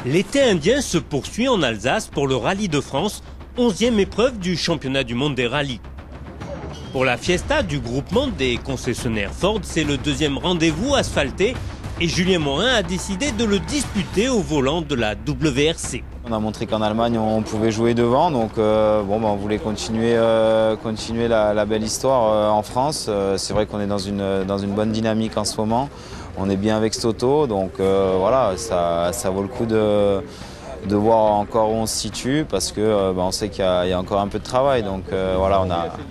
L'été indien se poursuit en Alsace pour le Rallye de France, 11e épreuve du championnat du monde des rallyes. Pour la Fiesta du groupement des concessionnaires Ford, c'est le deuxième rendez-vous asphalté et Julien Morin a décidé de le disputer au volant de la WRC. On a montré qu'en Allemagne on pouvait jouer devant, donc on voulait continuer la belle histoire en France. C'est vrai qu'on est dans une bonne dynamique en ce moment. On est bien avec cette auto, donc voilà, ça vaut le coup de voir encore où on se situe parce que on sait qu'il y a encore un peu de travail, donc voilà,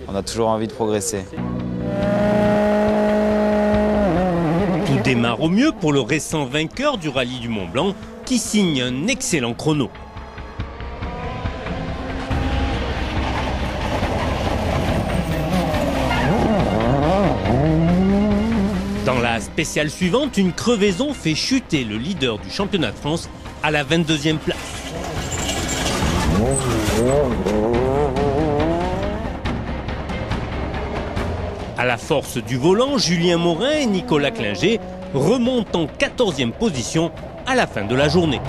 on a toujours envie de progresser. Tout démarre au mieux pour le récent vainqueur du rallye du Mont Blanc qui signe un excellent chrono. Dans la spéciale suivante, une crevaison fait chuter le leader du championnat de France à la 22e place. À la force du volant, Julien Morin et Nicolas Klinger remontent en 14e position à la fin de la journée.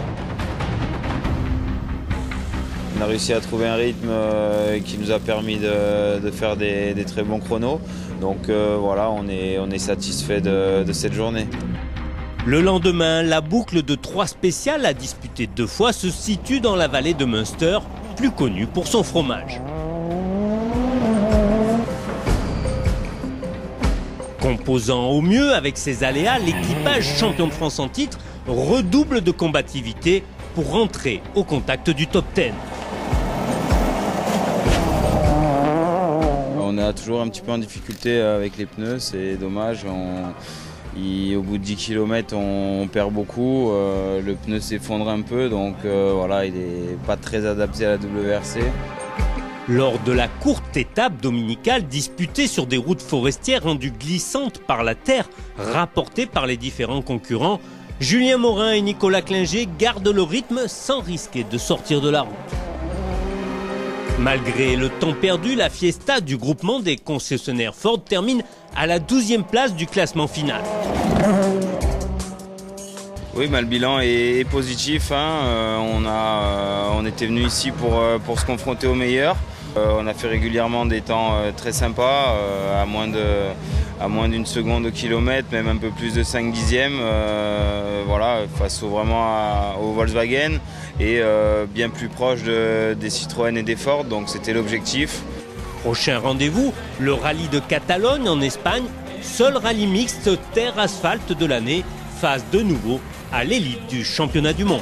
On a réussi à trouver un rythme qui nous a permis de faire des très bons chronos. Donc voilà, on est satisfait de cette journée. Le lendemain, la boucle de 3 spéciales à disputer 2 fois se situe dans la vallée de Münster, plus connue pour son fromage. Composant au mieux avec ses aléas, l'équipage champion de France en titre redouble de combativité pour rentrer au contact du top 10. On est toujours un petit peu en difficulté avec les pneus, c'est dommage. Au bout de 10 km, on perd beaucoup, le pneu s'effondre un peu, donc voilà, il n'est pas très adapté à la WRC. Lors de la courte étape dominicale disputée sur des routes forestières rendues glissantes par la terre rapportée par les différents concurrents, Julien Morin et Nicolas Klinger gardent le rythme sans risquer de sortir de la route. Malgré le temps perdu, la Fiesta du groupement des concessionnaires Ford termine à la 12e place du classement final. Oui, le bilan est positif. On était venu ici pour se confronter aux meilleurs. On a fait régulièrement des temps très sympas, à moins d'une seconde au kilomètre, même un peu plus de 5 dixièmes, voilà, face au Volkswagen et bien plus proche des Citroën et des Ford, donc c'était l'objectif. Prochain rendez-vous, le rallye de Catalogne en Espagne, seul rallye mixte terre-asphalte de l'année, face de nouveau à l'élite du championnat du monde.